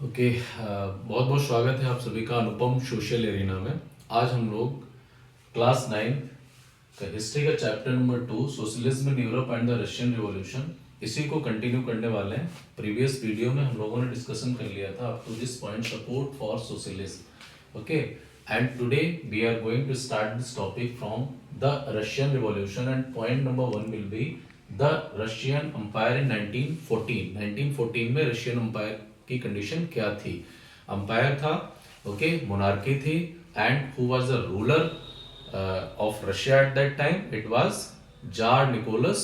Okay. बहुत बहुत स्वागत है आप सभी का अनुपम सोशल एरिना में। आज हम लोग क्लास 9 का हिस्ट्री का chapter number 2 socialism in Europe and the Russian revolution इसी को कंटिन्यू करने वाले हैं। प्रीवियस वीडियो में हम लोगों ने डिस्कशन कर लिया था up to this point support for socialism. Okay, and today we are going to start this topic from the Russian revolution and point number 1 will be the Russian empire in 1914। 1914 में Russian umpire की condition क्या थी? Empire था, okay, monarchy थी, and who was the ruler of Russia at that time? It was Tsar Nicholas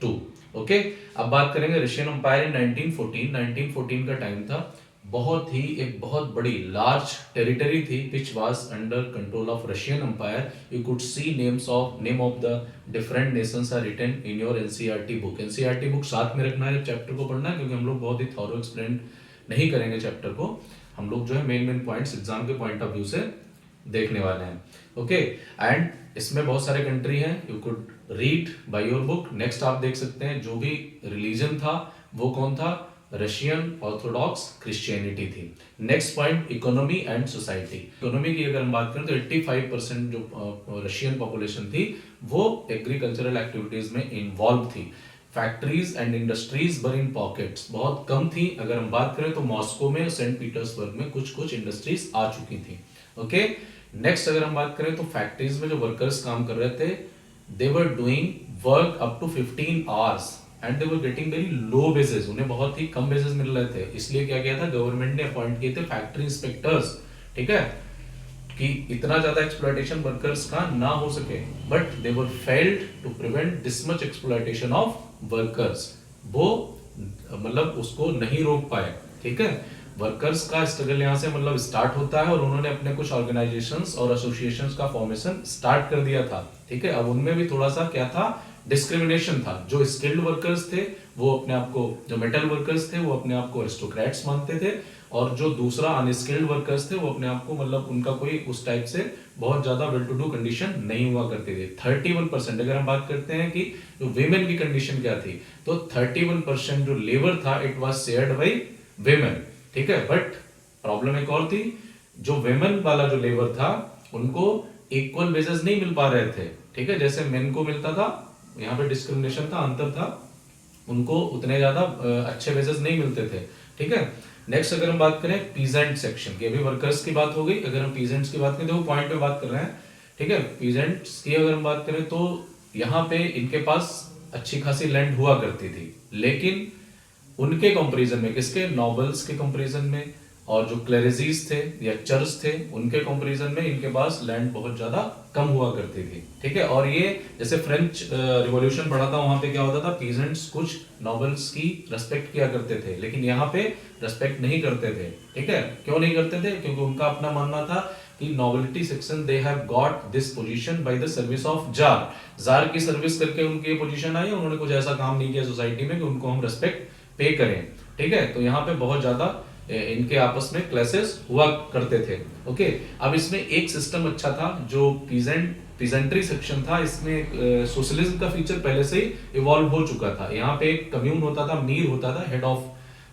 two. Okay, अब बात करेंगे Russian empire in 1914। 1914 का टाइम था, एक बहुत बड़ी लार्ज टेरिटरी थी which was under control of Russian empire. You could see name of the different nations are written in your NCERT book. NCERT book साथ में रखना है, चैप्टर को पढ़ना है, क्योंकि हम लोग बहुत ही थॉरो एक्सप्लेन नहीं करेंगे चैप्टर को। हम लोग जो है मेन पॉइंट्स एग्जाम के पॉइंट ऑफ व्यू से देखने वाले हैं। ओके, एंड इसमें बहुत सारे कंट्री हैं, you could read by your book. Next आप देख सकते हैं जो भी रिलीजन था वो कौन था? रशियन ऑर्थोडॉक्स क्रिश्चियनिटी थी। Next point, economy and society. Economy की अगर हम बात करें तो 85% जो रशियन पॉपुलेशन थी वो एग्रीकल्चरल एक्टिविटीज में इन्वॉल्व थी। फैक्ट्रीज एंड इंडस्ट्रीज बर इन पॉकेट्स बहुत कम थी। अगर हम बात करें तो मॉस्को में, सेंट पीटर्सबर्ग में कुछ कुछ इंडस्ट्रीज आ चुकी थी। ओके, नेक्स्ट अगर हम बात करें तो फैक्ट्रीज में जो वर्कर्स काम कर रहे थे, they were doing work up to 15 hours and they were getting very low basis. उन्हें बहुत ही कम बेसिस मिल रहे थे, इसलिए क्या किया था गवर्नमेंट ने अपॉइंट किए थे फैक्ट्री इंस्पेक्टर्स, ठीक है, कि इतना ज्यादा एक्सप्लॉयटेशन वर्कर्स का ना हो सके। But they were failed to prevent this much exploitation of workers. वो मतलब उसको नहीं रोक पाए, ठीक है। वर्कर्स का स्ट्रगल यहाँ से मतलब स्टार्ट होता है और उन्होंने अपने कुछ ऑर्गेनाइजेशंस और एसोसिएशंस का फॉर्मेशन स्टार्ट कर दिया था, ठीक है। अब उनमें भी थोड़ा सा क्या था, डिस्क्रिमिनेशन था। जो स्किल्ड वर्कर्स थे वो अपने आप को, जो मेटल वर्कर्स थे वो अपने आप को अरिस्टोक्रेट्स मानते थे, और जो दूसरा अनस्किल्ड वर्कर्स थे वो अपने आप को मतलब उनका कोई उस टाइप से बहुत ज्यादा वेल टू डू कंडीशन नहीं हुआ करती थी। 31%, अगर हम बात करते हैं कि जो वेमेन की कंडीशन क्या थी, तो 31% जो लेबर था it was shared by women, ठीक है। बट प्रॉब्लम एक और थी, जो वेमेन वाला जो लेबर था उनको इक्वल वेजेस नहीं मिल पा रहे थे, ठीक है। जैसे मेन को मिलता था, यहाँ पे डिस्क्रिमिनेशन था, अंतर था, उनको उतने ज्यादा अच्छे वेजेस नहीं मिलते थे, ठीक है। नेक्स्ट अगर हम बात करें पीजेंट सेक्शन की, अभी वर्कर्स की बात हो गई, अगर हम पीजेंट्स की बात करें तो वो पॉइंट पे बात कर रहे हैं, ठीक है। पीजेंट्स की अगर हम बात करें तो यहाँ पे इनके पास अच्छी खासी लैंड हुआ करती थी, लेकिन उनके कंपैरिजन में, किसके? नॉबल्स के कंपैरिजन में, और जो क्लेरेजीज थे या चर्च थे उनके कंपैरिजन में इनके पास लैंड बहुत ज्यादा कम हुआ करती थी, ठीक है। और ये जैसे फ्रेंच रिवॉल्यूशन पढ़ा था, वहां पे क्या होता था, पीजेंट्स कुछ नॉबल्स की रेस्पेक्ट किया करते थे, लेकिन यहाँ पे रेस्पेक्ट नहीं करते थे, ठीक है। क्यों नहीं करते थे? क्योंकि उनका अपना मानना था कि nobility section they have got this position by the service of tsar. Tsar की सर्विस करके उनकी ये पोजीशन आई, उन्होंने कुछ ऐसा काम नहीं किया सोसाइटी में कि उनको हम रेस्पेक्ट पे करें, ठीक है। तो यहाँ पे बहुत ज्यादा इनके आपस में क्लासेस हुआ करते थे। ओके, अब इसमें एक सिस्टम अच्छा था, जो पीजेंट्री सेक्शन था, इसमें सोशलिज्म का फीचर पहले से ही इवॉल्व हो चुका था। यहाँ पे एक कम्यून होता था, मीर होता था, head of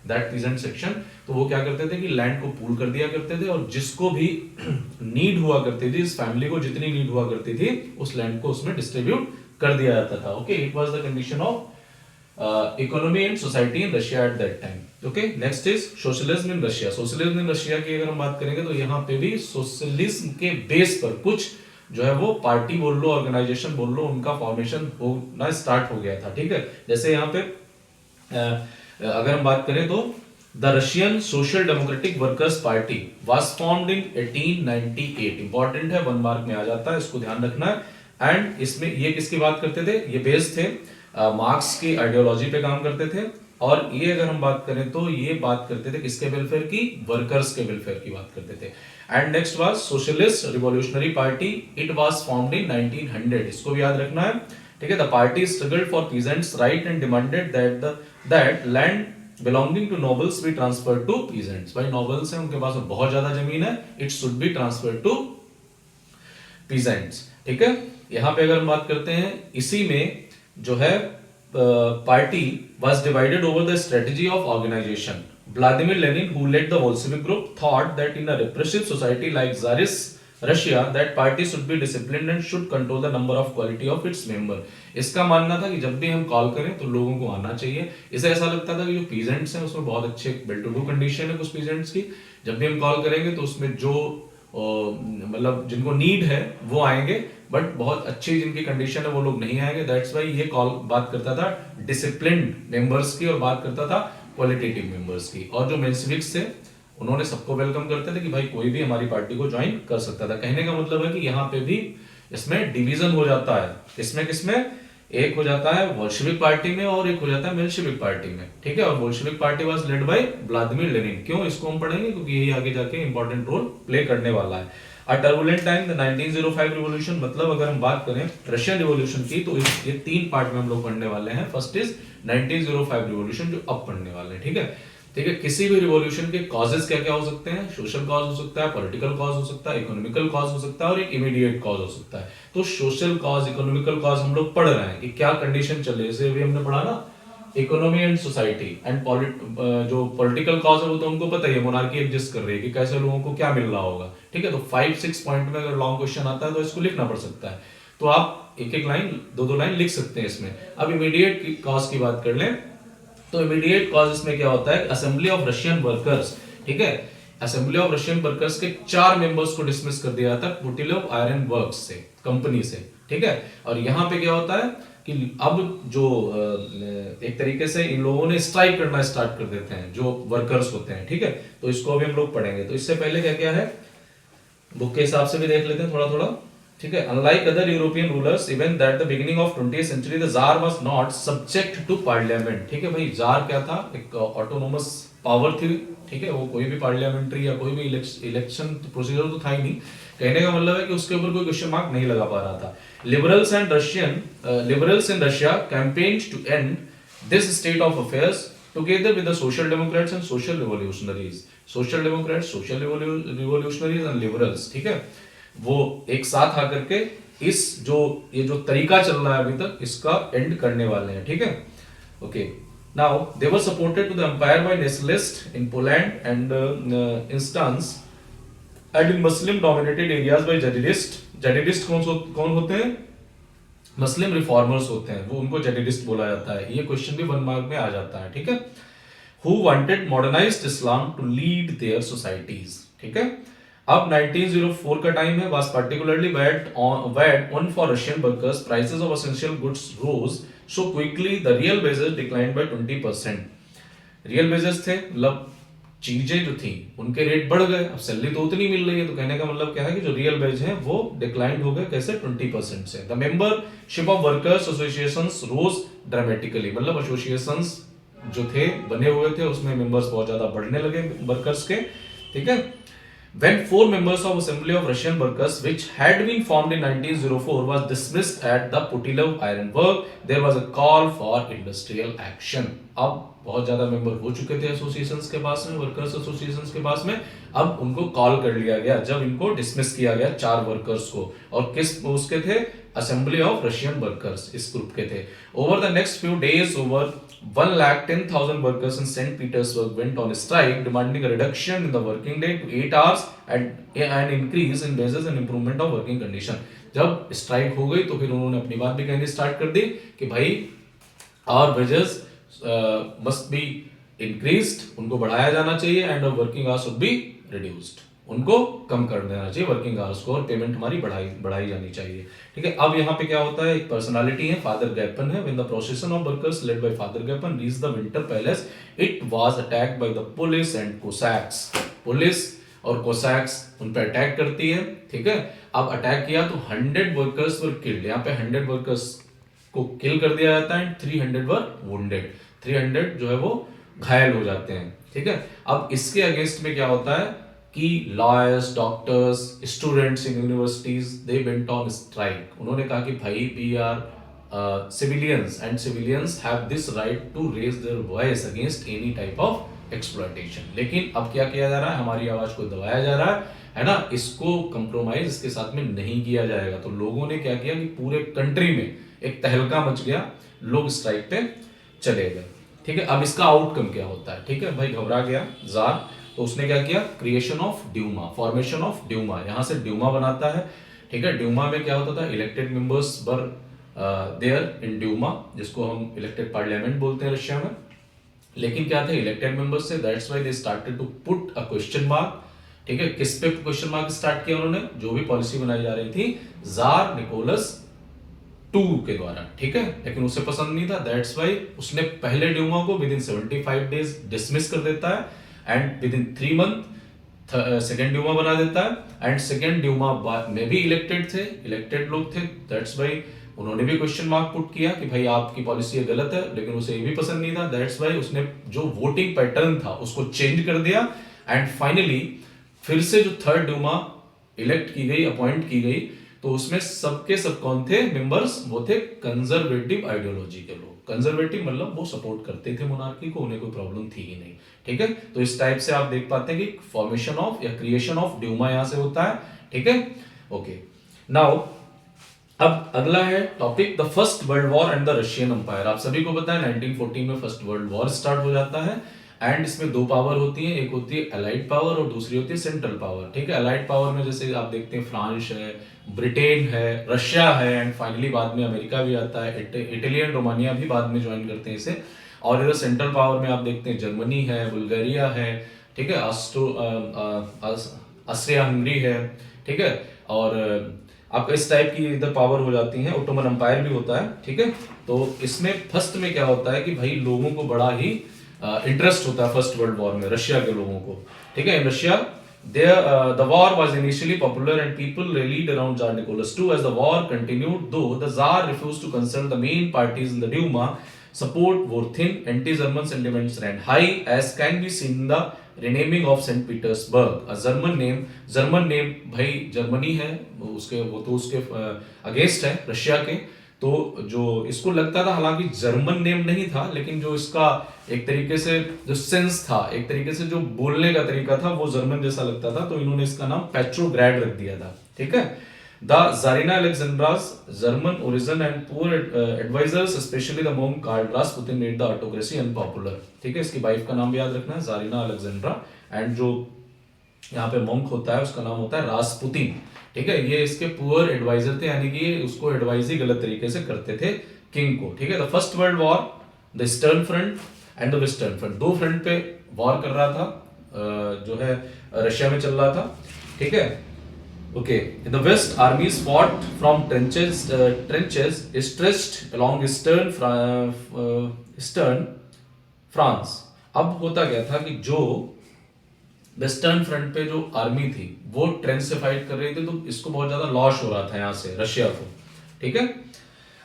that peasant section. तो वो क्या करते थे कि लैंड को पूल कर दिया करते थे, और जिसको भी नीड हुआ करती थी, इस फैमिली को जितनी नीड हुआ करती थी, उस लैंड को उसमें डिस्ट्रीब्यूट कर दिया जाता था। Okay, it was the condition of economy and society in Russia at that time. Okay, next is socialism in Russia. Socialism in Russia की अगर हम बात करेंगे तो यहाँ पे भी सोशलिज्म के बेस पर कुछ जो है वो पार्टी बोल लो, ऑर्गेनाइजेशन बोल लो, उनका फॉर्मेशन होना स्टार्ट हो गया था, ठीक है। जैसे यहाँ पे अगर हम बात करें तो the Russian social democratic workers party was formed in 1898। Important है, 1 मार्क में आ जाता है, इसको ध्यान रखना है। एंड इसमें ये किसकी बात करते थे? ये बेस थे मार्क्स की आइडियोलॉजी पे काम करते थे, और ये अगर हम बात करें तो ये बात करते थे किसके वेलफेयर की? वर्कर्स के वेलफेयर की बात करते थे। And next was Socialist Revolutionary Party, it was formed in 1900। इसको भी याद रखना है, ठीक है। The party struggled for peasants right and demanded that land belonging to nobles be transferred to peasants. भाई नोबल्स हैं, उनके पास बहुत ज्यादा जमीन है, it should be transferred to peasants, ठीक है। यहां पे अगर हम बात करते हैं, इसी में जो है party was divided over the strategy of organisation. Vladimir Lenin, who led the Bolshevik group, thought that in a repressive society like Tsarist Russia, that party should be disciplined and should control the number of quality of its member. इसका मानना था कि जब भी हम call करें तो लोगों को आना चाहिए. इसे ऐसा लगता था कि जो पीजेंट्स हैं उसमें बहुत अच्छे वेल टू डू कंडीशन है कुछ पीजेंट्स की. जब भी हम कॉल करेंगे तो उसमें जो मतलब जिनको नीड है वो आएंगे, बट बहुत अच्छी जिनकी कंडीशन है वो लोग नहीं आएंगे. दैट्स वाई ये कॉल बात करता था डिसिप्लिन्ड मेंबर्स की और बात करता था क्वालिटेटिव मेंबर्स की. और जो मेंशेविक्स थे उन्होंने सबको वेलकम करते थे कि भाई कोई भी हमारी पार्टी को ज्वाइन कर सकता था. कहने का मतलब है कि यहाँ पे भी इसमें डिवीजन हो जाता है. किसमें एक हो जाता है बोल्शेविक पार्टी में और एक हो जाता है मेल्शेविक पार्टी में. ठीक है. और Bolshevik party was led by Vladimir Lenin. क्यों इसको हम पढ़ेंगे क्योंकि यही आगे जाके इंपॉर्टेंट रोल प्ले करने वाला है. अ टर्बुलेंट टाइम द 1905 रिवॉल्यूशन. मतलब अगर हम बात करें रशियन रिवॉल्यूशन की तो ये 3 पार्ट में हम लोग पढ़ने वाले हैं. फर्स्ट इज 1905 रिवॉल्यूशन जो अब पढ़ने वाले हैं. ठीक है. किसी भी रिवॉल्यूशन के कॉजेस क्या क्या हो सकते हैं. सोशल कॉज हो सकता है, पॉलिटिकल कॉज हो सकता है, इकोनॉमिकल कॉज हो सकता है और एक इमीडिएट कॉज हो सकता है. तो सोशल कॉज, इकोनॉमिकल कॉज हम लोग पढ़ रहे हैं कि क्या कंडीशन चल रही है. जैसे अभी हमने पढ़ा ना इकोनॉमी एंड सोसाइटी एंड जो पॉलिटिकल कॉज है वो तो हमको पता ही है, मोनार्की एग्जिस्ट कर रही है कि कैसे लोगों को क्या मिल रहा होगा. ठीक है. तो 5-6 पॉइंट में अगर लॉन्ग क्वेश्चन आता है तो इसको लिखना पड़ सकता है. तो आप एक लाइन दो लाइन लिख सकते हैं इसमें. अब इमीडिएट कॉज की बात कर लें तो इमीडिएट कॉज इसमें क्या होता है, असेंबली ऑफ रशियन वर्कर्स. ठीक है. असेंबली ऑफ रशियन वर्कर्स के 4 मेंबर्स को डिसमिस कर दिया जाता है पुटिलोव आयरन वर्क्स से, कंपनी से. ठीक है. और यहाँ पे क्या होता है कि अब जो एक तरीके से इन लोगों ने स्ट्राइक करना स्टार्ट कर देते हैं जो वर्कर्स होते हैं. ठीक है. तो इसको अभी हम लोग पढ़ेंगे. तो इससे पहले क्या क्या है बुक के हिसाब से भी देख लेते हैं थोड़ा थोड़ा. ठीक है. Unlike other European rulers even that the beginning of 20th century the Tsar was not subject to parliament. ठीक है भाई. जार क्या था, एक ऑटोनोमस पावर थी. ठीक है. वो कोई भी पार्लियामेंट्री या कोई भी इलेक्शन प्रोसीजर तो था ही नहीं. कहने का मतलब है कि उसके ऊपर कोई क्वेश्चन मार्क नहीं लगा पा रहा था. Liberals in Russia campaigned to end this state of affairs together with the social democrats and social revolutionaries. social democrats, social revolutionaries and liberals. ठीक है. वो एक साथ आकर के इस ये जो तरीका चल रहा है अभी तक इसका एंड करने वाले हैं. ठीक है. Okay. Now they were supported to the empire by nationalist in Poland and instance and in Muslim dominated areas by Jadidist. Jadidist कौन होते हैं, मुस्लिम रिफॉर्मर्स होते हैं, वो उनको जेडिडिस्ट बोला जाता है. ये क्वेश्चन भी 1 मार्क में आ जाता है. ठीक है. Who wanted modernized Islam to lead their societies. ठीक है. अब 1904 का टाइम है. was particularly bad on for Russian workers. Prices of essential goods rose so quickly the real wages declined by 20%. Real wages थे मतलब चीजें जो थी उनके रेट बढ़ गए. अब सैलरी तो उतनी मिल रही है. तो कहने का मतलब क्या है कि जो रियल वेज है वो डिक्लाइन हो गए. कैसे? 20% से. The membership of workers associations rose dramatically. मतलब एसोसिएशंस जो थे बने हुए थे उसमें मेंबर्स बहुत ज्यादा बढ़ने लगे वर्कर्स के. ठीक है. When 4 members of Assembly of Russian Workers, which had been formed in 1904, was dismissed at the Putilov Iron Work, there was a call for industrial action. अब बहुत ज्यादा मेंबर हो चुके थे एसोसिएशंस के पास में, वर्कर्स एसोसिएशंस के पास में. अब उनको कॉल कर लिया गया जब इनको डिसमिस किया गया 4 वर्कर्स को. और किस उसके थे? असेंबली ऑफ रशियन वर्कर्स इस ग्रुप के थे. Over the next few days over 110,000 workers in St. Petersburg went on strike demanding a reduction in the working day to 8 hours and an increase in wages and improvement of working condition. जब strike हो गई तो फिर उन्होंने अपनी बात भी कहनी स्टार्ट कर दी कि भाई our wages must be increased, उनको बढ़ाया जाना चाहिए and our working hours should be reduced. उनको कम कर देना चाहिए वर्किंग आवर्स को और पेमेंट हमारी बढ़ाई जानी चाहिए. ठीक है. अब यहाँ पे क्या होता है, एक पर्सनालिटी है फादर गैपन है. When the procession of workers led by father Gapon reach the winter palace it was attacked by the police and Cossacks. Police और कोसैक्स उन पर अटैक करती है. ठीक है. अब अटैक किया तो 100 वर्कर्स वर किल्ड. यहाँ पे 100 वर्कर्स को किल कर दिया जाता है. 300 वर वुंडेड. 300 जो है वो घायल हो जाते हैं. ठीक है. अब इसके अगेंस्ट में क्या होता है कि lawyers, doctors, students in universities they went on strike. उन्होंने कहा कि भाई we are civilians and civilians have this right to raise their voice against any type of exploitation. लेकिन अब क्या किया जा रहा है, हमारी आवाज को दबाया जा रहा है ना. इसको कंप्रोमाइज इसके साथ में नहीं किया जाएगा. तो लोगों ने क्या किया कि पूरे कंट्री में एक तहलका मच गया, लोग स्ट्राइक पे चले गए. ठीक है, अब इसका आउटकम क्या होता है, ठीक है भाई, घबरा गया जार, तो उसने क्या किया, creation of Duma, formation of Duma, यहां से ड्यूमा बनाता है, ठीक है। ड्यूमा में क्या होता था, elected members were there in Duma, जिसको हम इलेक्टेड पार्लियामेंट बोलते हैं रशिया में। लेकिन क्या थे, इलेक्टेड मेंबर्स से, that's why they started to put a question mark, ठीक है। किस पे क्वेश्चन मार्क स्टार्ट किया उन्होंने, जो भी पॉलिसी बनाई जा रही थी जार निकोलस टू के द्वारा, ठीक है। लेकिन उसे पसंद नहीं था, दैट्स वाई उसने पहले ड्यूमा को विद इन 75 डेज डिसमिस कर देता है and within 3 month second Duma बना देता है। एंड सेकेंड ड्यूमा में भी इलेक्टेड लोग थे, दैट्स वाई उन्होंने भी क्वेश्चन मार्क पुट किया कि भाई आपकी पॉलिसी ये गलत है, लेकिन उसे ये भी पसंद नहीं था, दैट्स वाई उसने जो वोटिंग पैटर्न था उसको चेंज कर दिया। एंड फाइनली फिर से जो थर्ड ड्यूमा इलेक्ट की गई, अपॉइंट की गई, तो उसमें सबके सब कौन थे मेंबर्स, वो थे कंजर्वेटिव आइडियोलॉजी के लोग। कंजर्वेटिव मतलब वो सपोर्ट करते थे मोनार्की को, उन्हें कोई प्रॉब्लम थी ही नहीं, ठीक है। तो इस टाइप से आप देख पाते हैं कि फॉर्मेशन ऑफ या क्रिएशन ऑफ ड्यूमा यहां से होता है, ठीक है। ओके, नाउ अब अगला है topic the First World War and the Russian Empire. आप सभी को पता है 1914 में फर्स्ट वर्ल्ड वॉर स्टार्ट हो जाता है एंड इसमें दो पावर होती है, एक होती है अलाइड पावर और दूसरी होती है सेंट्रल पावर, ठीक है। अलाइड पावर में जैसे आप देखते हैं फ्रांस है, ब्रिटेन है, रशिया है एंड फाइनली बाद में अमेरिका भी आता है, इटली एंड रोमानिया भी बाद में ज्वाइन करते हैं इसे। और इधर सेंट्रल पावर में आप देखते हैं जर्मनी है, बुल्गारिया है, ठीक है, ऑस्ट्रिया हंगरी है, ठीक है। और आपका इस टाइप की इधर पावर हो जाती है, ओटोमन एम्पायर भी होता है, ठीक है। तो इसमें फर्स्ट में क्या होता है कि भाई लोगों को बड़ा ही इंटरेस्ट होता है फर्स्ट वर्ल्ड वॉर में, रशिया के लोगों को, ठीक है। In Russia the war was initially popular and people rallied around Tsar Nicholas II. As the war continued, though the Tsar refused to consult the main parties in the Duma, support were thin, anti-German sentiments ran high, as can be seen in the renaming of St. Petersburg, a German name भाई Germany है, उसके वो तो उसके against है Russia के, तो जो इसको लगता था, हालांकि जर्मन नेम नहीं था, लेकिन जो इसका एक तरीके से जो सेंस था, एक तरीके से जो बोलने का तरीका था वो जर्मन जैसा लगता था, तो इन्होंने इसका नाम पेट्रोग्राड रख दिया था, ठीक है। The Tsarina Alexandra's German origin and poor advisors, especially the monk Karl Rasputin, made the autocracy unpopular, ठीक है। इसकी वाइफ का नाम भी याद रखना है, जारिना अलेक्जेंड्रा, एंड जो यहाँ पे monk होता है उसका नाम होता है रासपुतिन, ठीक है। ये इसके पुअर एडवाइजर थे, यानी कि उसको एडवाइज ही गलत तरीके से करते थे किंग को, ठीक है। The First World war, the eastern front end the western front, दो फ्रंट पे वॉर कर रहा था, जो है रशिया में चल रहा था, ठीक है। Okay, in the west, armies fought from trenches stretched along eastern France. अब होता क्या था कि जो वेस्टर्न फ्रंट पे जो आर्मी थी वो ट्रेंच से फाइट कर रही थी, तो इसको बहुत ज्यादा लॉस हो रहा था यहाँ से रशिया को, ठीक है।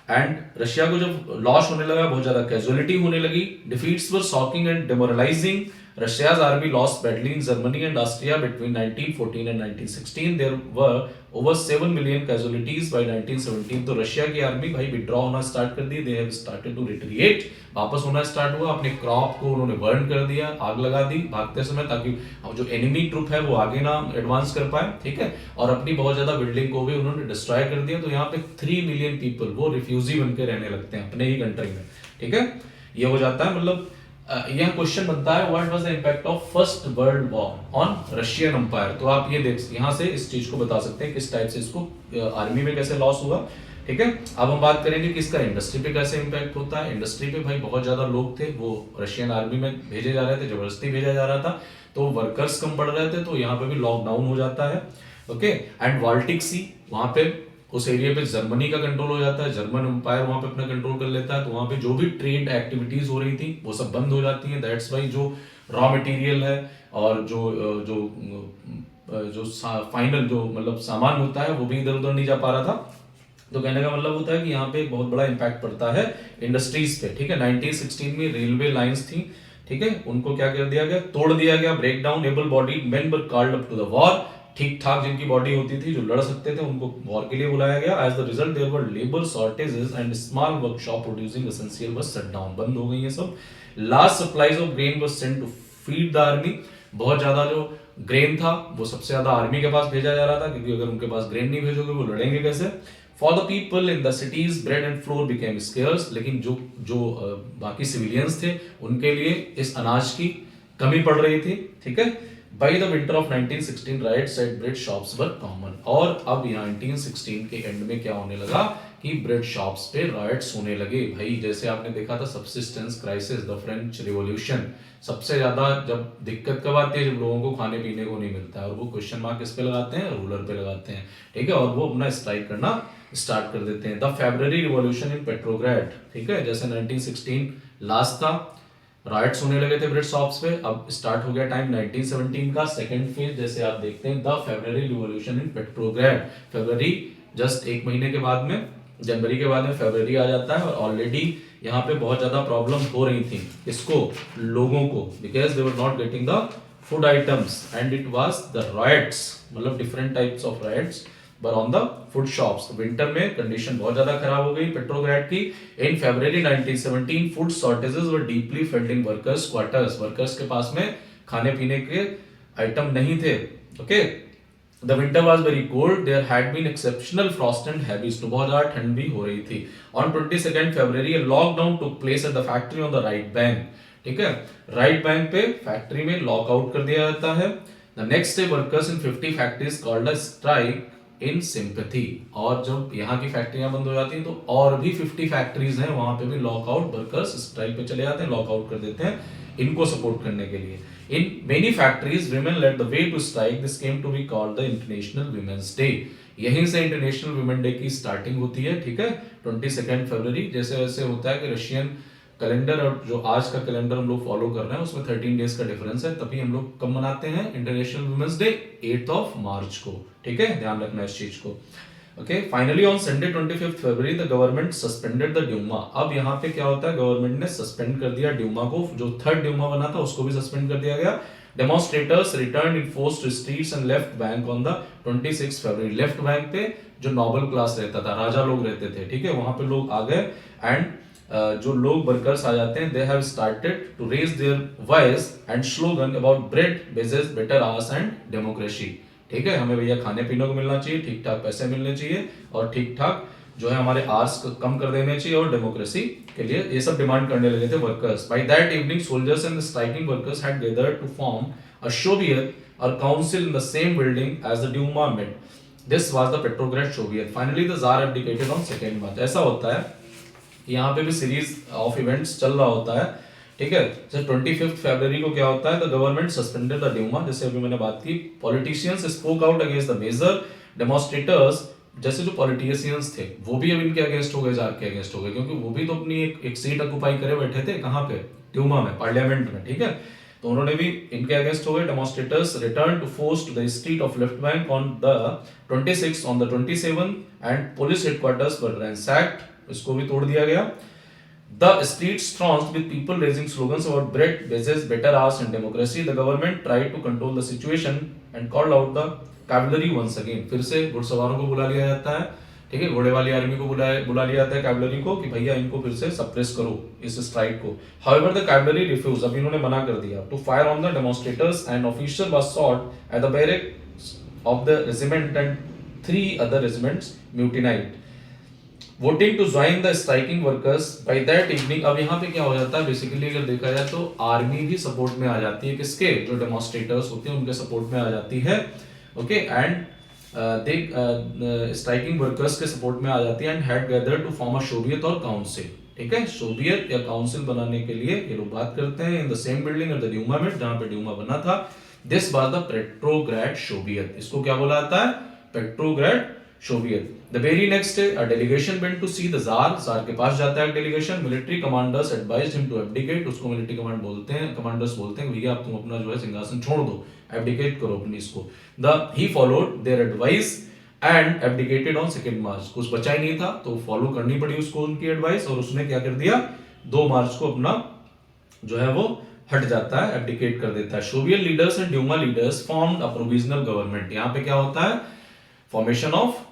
एंड रशिया को जब लॉस होने लगा, बहुत ज्यादा कैजुअलिटी होने लगी, defeats were shocking and demoralising. Russia's army lost badly in Germany and Austria between 1914 and 1916. There were over 7 million casualties by 1917. तो रशिया की आर्मी भाई विड्रॉ होना स्टार्ट कर दी, they have started to retreat, वापस होना start हुआ, अपने crop को उन्होंने बर्न कर दिया, आग लगा दी भागते समय, ताकि जो एनिमी ट्रुप है वो आगे ना एडवांस कर पाए, ठीक है। और अपनी बहुत ज्यादा बिल्डिंग को भी उन्होंने डिस्ट्रॉय कर दिया। तो यहाँ पे 3 मिलियन पीपल वो रिफ्यूजी बनकर रहने लगते हैं अपने ही कंट्री में, ठीक है। ये हो जाता है, मतलब यह क्वेश्चन बनता है, what was the impact of First World War on Russian Empire. तो आप ये देख यहाँ से इस चीज को बता सकते हैं किस टाइप से इसको आर्मी में कैसे लॉस हुआ, ठीक है। अब हम बात करेंगे कि इसका इंडस्ट्री पे कैसे इंपैक्ट होता है। इंडस्ट्री पे भाई बहुत ज्यादा लोग थे वो रशियन आर्मी में भेजे जा रहे थे, जबरदस्ती भेजा जा रहा था, तो वर्कर्स कम पड़ रहे थे, तो यहाँ पे भी लॉकडाउन हो जाता है, ओके। एंड बाल्टिक सी, वहां पे उस एरिया पे जर्मनी का कंट्रोल हो जाता है, जर्मन एम्पायर वहां पे अपना कंट्रोल कर लेता है, तो वहां पे जो भी ट्रेड एक्टिविटीज हो रही थी वो सब बंद हो जाती हैं। दैट्स वाई जो रॉ मटेरियल है और जो जो जो फाइनल जो मतलब सामान होता है वो भी इधर उधर नहीं जा पा रहा था। तो कहने का मतलब होता है कि यहाँ पे एक बहुत बड़ा इंपैक्ट पड़ता है इंडस्ट्रीज पे, ठीक है। 1916 में रेलवे लाइंस थी, ठीक है, उनको क्या कर दिया गया, तोड़ दिया गया, break down, able bodied men were called up to the war, ठीक ठाक जिनकी बॉडी होती थी जो लड़ सकते थे उनको वॉर के लिए बुलाया गया। As the result there were labour shortages and small workshop producing essential was shut down, बंद हो गई ये सब। Large supplies of grain was sent to feed the army, बहुत ज्यादा जो ग्रेन था वो सबसे ज्यादा आर्मी के पास भेजा जा रहा था, क्योंकि अगर उनके पास ग्रेन नहीं भेजोगे वो लड़ेंगे कैसे। For the people in the cities bread and flour became scarce, लेकिन जो जो बाकी सिविलियंस थे उनके लिए इस अनाज की कमी पड़ रही थी, ठीक है। By the winter of 1916 riots at bread shops were common, और अब 1916 के एंड में क्या होने लगा कि ब्रेड शॉप्स पे राइट्स होने लगे। भाई जैसे आपने देखा था subsistence crisis, the French revolution, सबसे ज्यादा जब दिक्कत कब आती है, जब लोगों को खाने पीने को नहीं मिलता है, और वो क्वेश्चन मार्क किस पे लगाते हैं, रूलर पे लगाते हैं, ठीक है, और वो अपना स्ट्राइक करना स्टार्ट कर देते हैं। द फेब्रुअरी रिवॉल्यूशन इन पेट्रोग्रेड, ठीक है, जैसे 1916 लास्ट था, राइट्स होने लगे थे ब्रेड शॉप्स पे, अब स्टार्ट हो गया टाइम 1917 का सेकंड फेज, जैसे आप देखते हैं the February revolution in Petrograd. February just एक महीने के बाद में, जनवरी के बाद में फेब्रुअरी आ जाता है, और ऑलरेडी यहाँ पे बहुत ज्यादा प्रॉब्लम हो रही थी इसको, लोगों को, because they were not getting the food items and it was the riots, मतलब different types of riots were on the food shops. Winter में कंडीशन बहुत ज्यादा खराब हो गई पेट्रोग्रेड की। In February 1917 food shortages were deeply felt in workers quarters, workers के पास में खाने पीने के आइटम नहीं थे, okay. The winter was very cold. There had been exceptional frost and heavy snow, बहुत ज्यादा ठंड भी हो रही थी। On 22nd February, a lockdown took place at the factory on the right bank, ठीक है, राइट बैंक पे फैक्ट्री में लॉकआउट कर दिया जाता है। The next day, workers in 50 factories called a strike in sympathy, और जब यहाँ की फैक्ट्रियां बंद हो जाती हैं तो और भी 50 फैक्ट्रीज हैं वहां पे भी लॉकआउट, वर्कर्स स्ट्राइक पे चले जाते हैं, लॉकआउट कर देते हैं इनको सपोर्ट करने के लिए। In many factories, women led the way to strike. This came to be called the International Women's Day. यहीं से इंटरनेशनल वुमेन डे की स्टार्टिंग होती है, ठीक है, 22 फरवरी। जैसे वैसे होता है कि रशियन कैलेंडर और जो आज का कैलेंडर हम लोग फॉलो कर रहे हैं उसमें 13 डेज का डिफरेंस है, तभी हम लोग कब मनाते हैं इंटरनेशनल वुमेन्स डे, 8 मार्च को, ठीक है, ध्यान रखना इस चीज को। Okay, finally on Sunday 25 February the government suspended the Duma. अब यहाँ पे क्या होता है, गवर्नमेंट ने सस्पेंड कर दिया ड्यूमा को, जो थर्ड ड्यूमा बना था उसको भी सस्पेंड कर दिया गया। Demonstrators return in force to streets and left bank on the 26 February. Left bank पे जो नोबल क्लास रहता था, राजा लोग रहते थे, ठीक है, वहां पे लोग आ गए, एंड जो लोग वर्कर्स आ जाते हैं, they have started to raise their voice and slogan about bread, wages, better hours and democracy, ठीक है, हमें भैया खाने पीने को मिलना चाहिए, ठीक ठाक पैसे मिलने चाहिए, और ठीक ठाक जो है हमारे आर्स कम कर देने चाहिए, और डेमोक्रेसी के लिए ये सब डिमांड करने लगे थे workers. By that evening soldiers and the striking workers had gathered to form a Soviet और council in the same building as the Duma met. This was the Petrograd Soviet. Finally the tsar abdicated on 2 March. ऐसा होता है, यहाँ पे भी series of events चल रहा होता है, ठीक है। जैसे 25 फरवरी को क्या होता है, the government suspended the Duma, जैसे अभी मैंने बात की। Politicians spoke out against the measure. Demonstrators, जैसे जो पॉलिटिशियंस थे वो भी अब इनके अगेंस्ट हो गए, जार के अगेंस्ट हो गए, क्योंकि वो भी तो अपनी एक सीट ऑक्युपाई करे बैठे थे, कहाँ पे, ड्यूमा में, पार्लियामेंट में, ठीक है, तो उन्होंने भी इनके अगेंस्ट हो गए। Demonstrators return to force to the street of left bank on the 26 on the 27 and police headquarters were ransacked, इसको भी तोड़ दिया गया। The streets thronged with people raising slogans about bread, wages, better hours and democracy. The government tried to control the situation and called out the cavalry once again. फिर से घुड़सवारों को बुला लिया जाता है, ठीक है, घोड़े वाली आर्मी को बुला लिया जाता है कैवलरी को, कि भैया इनको फिर से सप्रेस करो इस स्ट्राइक को। However, the cavalry refused, अब इन्होंने मना कर दिया, to fire on the demonstrators, and officer was shot at the barracks of the regiment and 3 other regiments mutinied. Voting to join the striking workers by that evening. अब यहाँ पे क्या हो जाता है, बेसिकली अगर देखा जाए तो आर्मी भी सपोर्ट में आ जाती है, किसके, जो डेमोन्स्ट्रेटर्स होते हैं उनके सपोर्ट में आ जाती है, okay, and the striking workers के सपोर्ट में आ जाती है, and had gathered to form a Soviet और काउंसिल, ठीक है, सोवियत या काउंसिल बनाने के लिए ये लोग बात करते हैं in the same building at the Duma met, जहां पे ड्यूमा बना था। This was the Petrograd Soviet, इसको क्या बोला जाता है, Petrograd Soviet. The very next day, a delegation went to see the Tsar. Tsar के पास जाता है delegation. Military commanders advised him to abdicate. उसको मिलिट्री कमांड बोलते हैं, कमांडर्स बोलते हैं भैया आप तुम अपना जो है सिंहासन छोड़ दो, abdicate करो अपनी इसको। He followed their advice and abdicated on 2 March. कुछ बचा ही नहीं था तो फॉलो करनी पड़ी उसको उनकी एडवाइस, और उसने क्या कर दिया, 2 मार्च को अपना जो है वो हट जाता है, abdicate कर देता है। Soviet leaders and Duma leaders formed a provisional government. यहाँ पे क्या होता है, formation of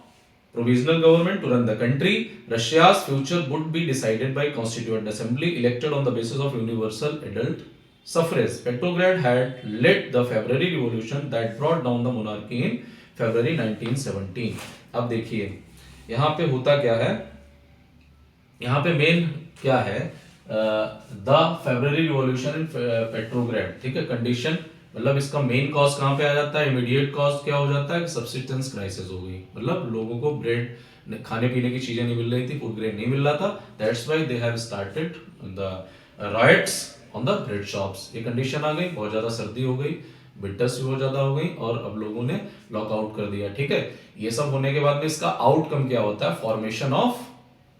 provisional government to run the country. Russia's future would be decided by constituent assembly elected on the basis of universal adult suffrage. Petrograd had led the February revolution that brought down the monarchy in February 1917. अब देखिए यहाँ पे होता क्या है, यहाँ पे main क्या है, द फेब्रुअरी रिवॉल्यूशन इन पेट्रोग्रेड, ठीक है, कंडीशन, मतलब इसका मेन कॉज कहाँ पे आ जाता है, इमीडिएट कॉज क्या हो जाता है, सब्सिस्टेंस क्राइसिस हो गई, मतलब लोगों को ब्रेड खाने पीने की चीजें नहीं मिल रही थी, फूड ग्रेन नहीं मिल रहा था, that's why they have started the rights on the bread shops. ये कंडीशन आ गई, बहुत ज्यादा सर्दी हो गई, विंटर्स भी बहुत ज्यादा हो गई और अब लोगों ने लॉकआउट कर दिया, ठीक है। ये सब होने के बाद में इसका आउटकम क्या होता है, फॉर्मेशन ऑफ,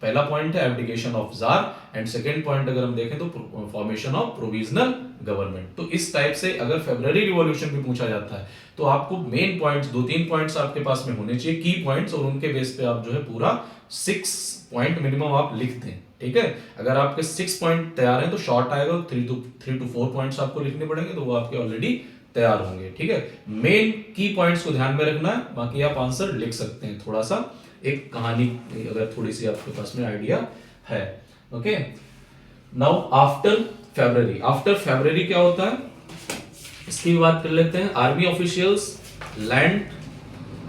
पहला पॉइंट है abdication of jar and second point अगर हम देखें तो फॉर्मेशन ऑफ प्रोविजनल गवर्नमेंट। तो इस टाइप से अगर फेब्रुअरी रिवॉल्यूशन भी पूछा जाता है तो आपको मेन पॉइंट्स, 2-3 पॉइंट्स आपके पास में होने चाहिए, की पॉइंट्स, और उनके बेस पे आप जो है पूरा 6 पॉइंट मिनिमम आप लिखते हैं, ठीक है। अगर आपके 6 पॉइंट तैयार हैं तो शॉर्ट आएगा, 3 to 4 पॉइंट्स आपको लिखने पड़ेंगे, तो वो आपके ऑलरेडी तैयार होंगे, ठीक है। मेन की पॉइंट्स को ध्यान में रखना है, बाकी आप आंसर लिख सकते हैं, थोड़ा सा एक कहानी अगर थोड़ी सी आपके पास में आइडिया है, okay. Now after February, after February क्या होता है इसकी बात कर लेते हैं। Army officials, land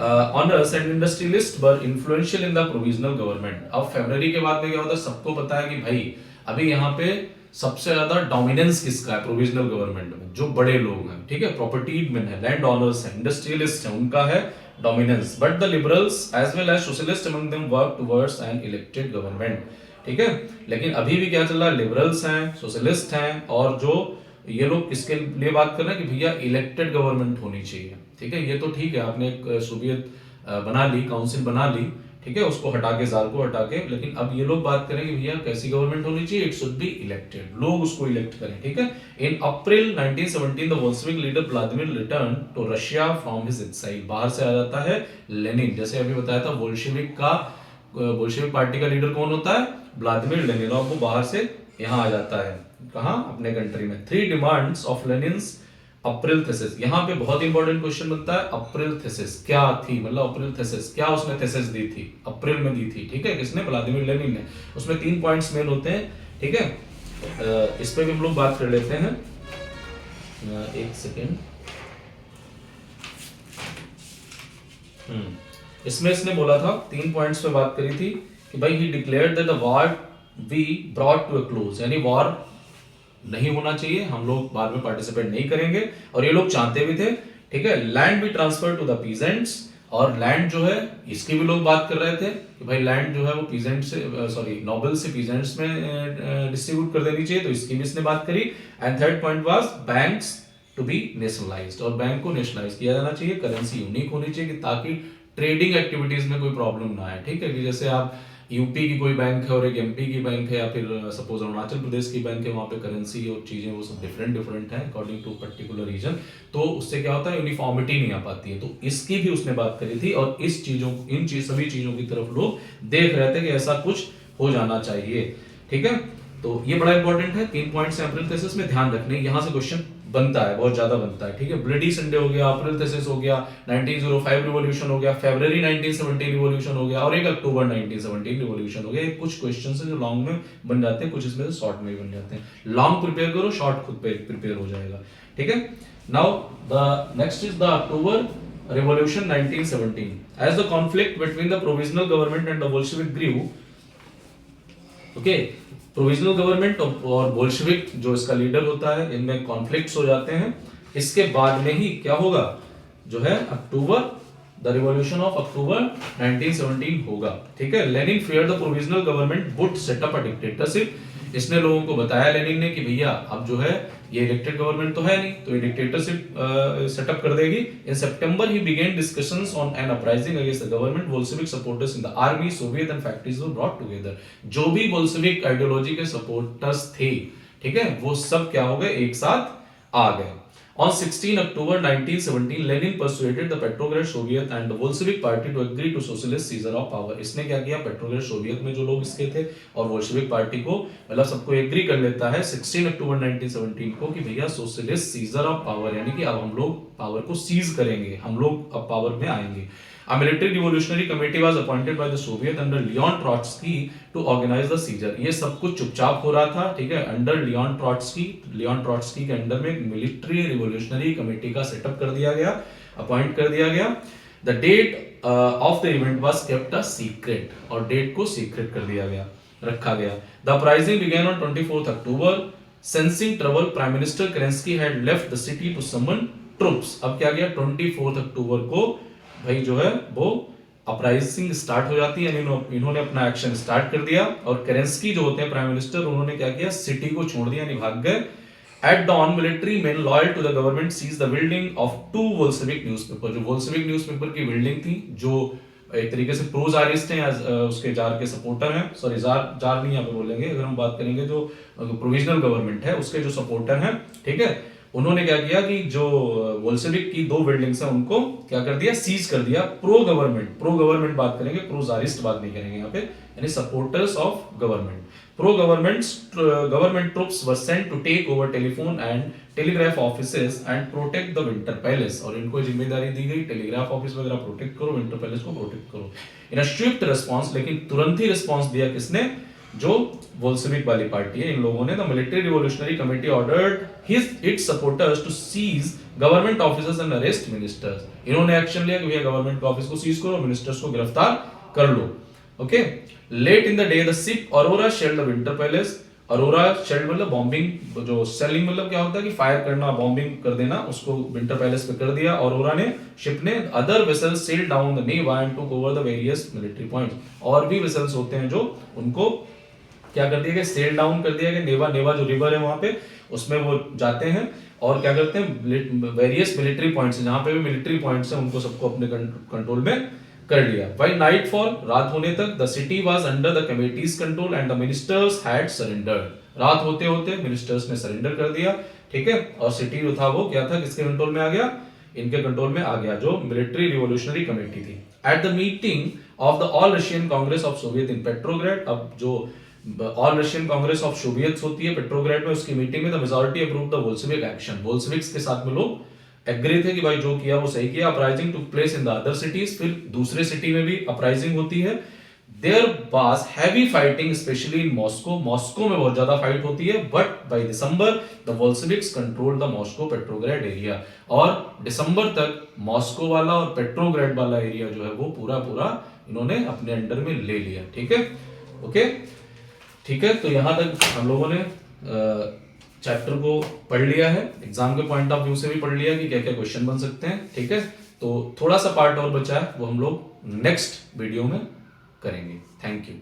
owners and industrialist were influential in the provisional government. अब फेब्रुअरी के बाद में क्या होता है, सबको पता है कि भाई अभी यहाँ पे सबसे ज्यादा डोमिनेंस किसका है प्रोविजनल गवर्नमेंट में, जो बड़े लोग हैं, ठीक है, प्रॉपर्टी में है, लैंड ऑनर्स है, इंडस्ट्रियलिस्ट है, उनका है dominance, but the liberals as well as socialist among them work towards an elected government, ठीक है। लेकिन अभी भी क्या चल रहा है, लिबरल्स हैं, सोशलिस्ट हैं, और जो ये लोग किसके लिए बात कर रहे हैं कि भैया इलेक्टेड गवर्नमेंट होनी चाहिए, ठीक है। ये तो ठीक है, आपने एक सोवियत बना ली, काउंसिल बना ली, ठीक है, उसको हटा के, जार को हटा के, लेकिन अब ये लोग बात करें कि भैया कैसी गवर्नमेंट होनी चाहिए, इट शुड बी इलेक्टेड, लोग उसको इलेक्ट करें, ठीक है। In April 1917 the Bolshevik leader Vladimir return to Russia from his exile. बाहर से आ जाता है लेनिन, जैसे अभी बताया था बोल्शेविक पार्टी का लीडर कौन होता है, व्लादिमीर लेनिन, और वो बाहर से यहाँ आ जाता है, कहाँ, अपने कंट्री में। 3 डिमांड्स ऑफ लेनिन्स अप्रैल थेसिस, यहाँ पे बहुत इंपॉर्टेंट क्वेश्चन बनता है, अप्रैल थेसिस क्या थी, मतलब अप्रैल थेसिस क्या उसने थेसिस दी थी, अप्रैल में दी थी, ठीक है, किसने, व्लादिमीर लेनिन ने। उसमें 3 पॉइंट्स मेन होते हैं, ठीक है। इस पे भी हम लोग बात कर लेते हैं, एक सेकेंड। इसमें इसने बोला था, 3 पॉइंट्स पे बात करी थी कि भाई he declared that the war be brought to a close, यानी वॉर नहीं होना चाहिए, हम लोग बाद में पार्टिसिपेट नहीं करेंगे, और ये लोग चाहते भी थे, ठीक है। लैंड भी ट्रांसफर टू द पीजेंट्स, और लैंड जो है इसकी भी लोग बात कर रहे थे कि भाई लैंड जो है वो पीजेंट से, सॉरी, नोबल से पीजेंट्स में डिस्ट्रीब्यूट कर देनी चाहिए, तो इसकी भी इसने बात करी। And third point was banks to be nationalised, और बैंक को नेशनलाइज किया जाना चाहिए, करेंसी यूनिक होनी चाहिए कि ताकि ट्रेडिंग एक्टिविटीज में कोई प्रॉब्लम ना आए, ठीक है। कि जैसे आप यूपी की कोई बैंक है और एक एमपी की बैंक है, या फिर सपोज अरुणाचल प्रदेश की बैंक है, वहाँ पे करेंसी और चीजें वो सब डिफरेंट है अकॉर्डिंग टू पर्टिकुलर रीजन, तो उससे क्या होता है, यूनिफॉर्मिटी नहीं आ पाती है, तो इसकी भी उसने बात करी थी, और इस चीजों, सभी चीजों की तरफ लोग देख रहे थे कि ऐसा कुछ हो जाना चाहिए, ठीक है। तो ये बड़ा इंपॉर्टेंट है, 3 पॉइंट्स हैं अप्रैल थेसिस में, ध्यान रखने, यहां से क्वेश्चन बनता है, बहुत ज्यादा बनता है, ठीक है। ब्लडी संडे हो गया, अप्रैल थेसिस हो गया, 1905 रिवॉल्यूशन हो गया, फरवरी 1917 रिवॉल्यूशन हो गया, और एक अक्टूबर 1917 रिवॉल्यूशन हो गया। कुछ क्वेश्चंस हैं जो लॉन्ग में बन जाते हैं, कुछ इसमें से शॉर्ट में भी बन जाते हैं। लॉन्ग प्रिपेयर करो, शॉर्ट खुद प्रिपेयर हो जाएगा, ठीक है। Now the next is the October revolution 1917। As the conflict between the provisional government and the Bolshevik grew, okay, provisional government और बोल्शेविक जो इसका लीडर होता है, इनमें कॉन्फ्लिक्ट्स हो जाते हैं। इसके बाद में ही क्या होगा, जो है अक्टूबर, द रिवॉल्यूशन ऑफ अक्टूबर 1917 होगा, ठीक है। Lenin feared the provisional government would set up a dictatorship. इसने लोगों को बताया, लेनिन ने, कि भैया अब जो है ये इलेक्टेड गवर्नमेंट तो है नहीं, तो ये डिक्टेटरशिप सेटअप कर देगी। In September he began discussions on an uprising against the government. Bolshevik supporters in the army, Soviet and factories were brought together. जो भी बोल्शेविक आइडियोलॉजी के सपोर्टर्स थे, ठीक है, वो सब क्या हो गए, एक साथ आ गए। On 16 October 1917, Lenin persuaded the Petrograd Soviet and the Bolshevik Party to agree to socialist seizure of power. इसने क्या किया, पेट्रोग्रेड सोवियत में जो लोग इसके थे और बोल्शेविक पार्टी को, मतलब सबको एग्री कर लेता है 16 अक्टूबर 1917 को कि भैया सोशलिस्ट सीजर ऑफ पावर, यानी कि अब हम लोग पावर को सीज करेंगे, हम लोग अब पावर में आएंगे। A military revolutionary committee was appointed by the Soviet under Leon Trotsky to organize the seizure. ये सब कुछ चुपचाप हो रहा था, ठीक है, अंडर लियोन ट्रॉट्स्की के अंडर में मिलिट्री रिवोल्यूशनरी कमेटी का सेटअप कर दिया गया, अपॉइंट कर दिया गया। The date of the event was kept a secret, और डेट को सीक्रेट कर दिया गया, रखा गया। The uprising began on 24 October. Sensing trouble, prime minister Kerensky had left the city to summon troops. अब क्या गया, 24 अक्टूबर को भाई जो है वो अपराइजिंग स्टार्ट हो जाती है, इन्होंने अपना एक्शन स्टार्ट कर दिया, और केरेंस्की जो होते हैं प्राइम मिनिस्टर, उन्होंने क्या किया, सिटी को छोड़ दिया, यानी भाग गए। At dawn, military men loyal to the government seized the building of two Bolshevik newspaper। जो Bolshevik newspaper की बिल्डिंग थी, जो एक तरीके से प्रो जारिस्ट हैं, उसके जार के सपोर्टर हैं, सॉरी जार नहीं यहाँ पे बोलेंगे, अगर हम बात करेंगे जो प्रोविजनल गवर्नमेंट है उसके जो सपोर्टर हैं, ठीक है, उन्होंने क्या किया कि जो बोल्शेविक की दो बिल्डिंग्स हैं उनको क्या कर दिया, सीज कर दिया। प्रो गवर्नमेंट बात करेंगे, प्रो जारिस्ट बात नहीं करेंगे यहाँ पे, यानी supporters of government. Pro government troops were sent to take over telephone and telegraph offices and protect the Winter Palace। और इनको जिम्मेदारी दी गई, टेलीग्राफ ऑफिस वगैरह प्रोटेक्ट करो, विंटर पैलेस को प्रोटेक्ट करो। इन अ स्विफ्ट रिस्पांस, लेकिन तुरंत ही रिस्पांस दिया किसने, जो बोल्शेविक वाली पार्टी है, इन लोगों ने। The military revolutionary committee ordered its supporters to seize government officers and arrest ministers. इन्होंने एक्शन लिया कि भैया गवर्नमेंट के ऑफिस को सीज करो, मिनिस्टर्स को गिरफ्तार कर लो। Okay, late in the day the ship Aurora shelled the winter palace. Aurora shelled मतलब बॉम्बिंग, जो सेलिंग मतलब क्या होता है कि फायर करना, बॉम्बिंग कर देना, उसको विंटर पैलेस पे कर दिया अरोरा ने, शिप ने। Other vessels sailed down the Neva and took over the various military points. और भी वेसल्स होते हैं जो उनको क्या कर दिया गया, सेल डाउन कर दिया गया। नेवा जो रिवर है वहां पे, उसमें वो जाते हैं और क्या करते हैं, वेरियस मिलिट्री पॉइंट्स, जहां पे भी मिलिट्री पॉइंट्स हैं उनको सबको अपने कंट्रोल में कर लिया। बाय नाइटफॉल, रात होने तक, the city was under the committees control and the ministers had surrendered. रात होते होते मिनिस्टर्स ने सरेंडर कर दिया, ठीक है, और सिटी जो था वो क्या था, किसके कंट्रोल में आ गया, इनके कंट्रोल में आ गया, जो मिलिट्री रिवॉल्यूशनरी कमेटी थी। At the meeting of the all Russian congress of Soviet in Petrograd, अब जो all Russian congress of Soviet होती है पेट्रोग्रेड में, उसकी मीटिंग में the majority approve the Bolshevik action. Bolsheviks के साथ में लोग एग्री थे कि भाई जो किया वो सही किया। Uprising took place in the other cities, फिर दूसरे सिटी में भी अपराइजिंग होती है। There was heavy fighting specially in Moscow, Moscow में बहुत ज्यादा फाइट होती है, but by December the Bolsheviks control the Moscow Petrograd area. और दिसंबर तक मॉस्को वाला और पेट्रोग्रेड वाला एरिया जो है वो पूरा इन्होंने अपने अंडर में ले लिया, ठीक है, ओके, ठीक है। तो यहां तक हम लोगों ने चैप्टर को पढ़ लिया है, एग्जाम के पॉइंट ऑफ व्यू से भी पढ़ लिया कि क्या क्या क्वेश्चन बन सकते हैं, ठीक है। तो थोड़ा सा पार्ट और बचा है, वो हम लोग नेक्स्ट वीडियो में करेंगे। Thank you.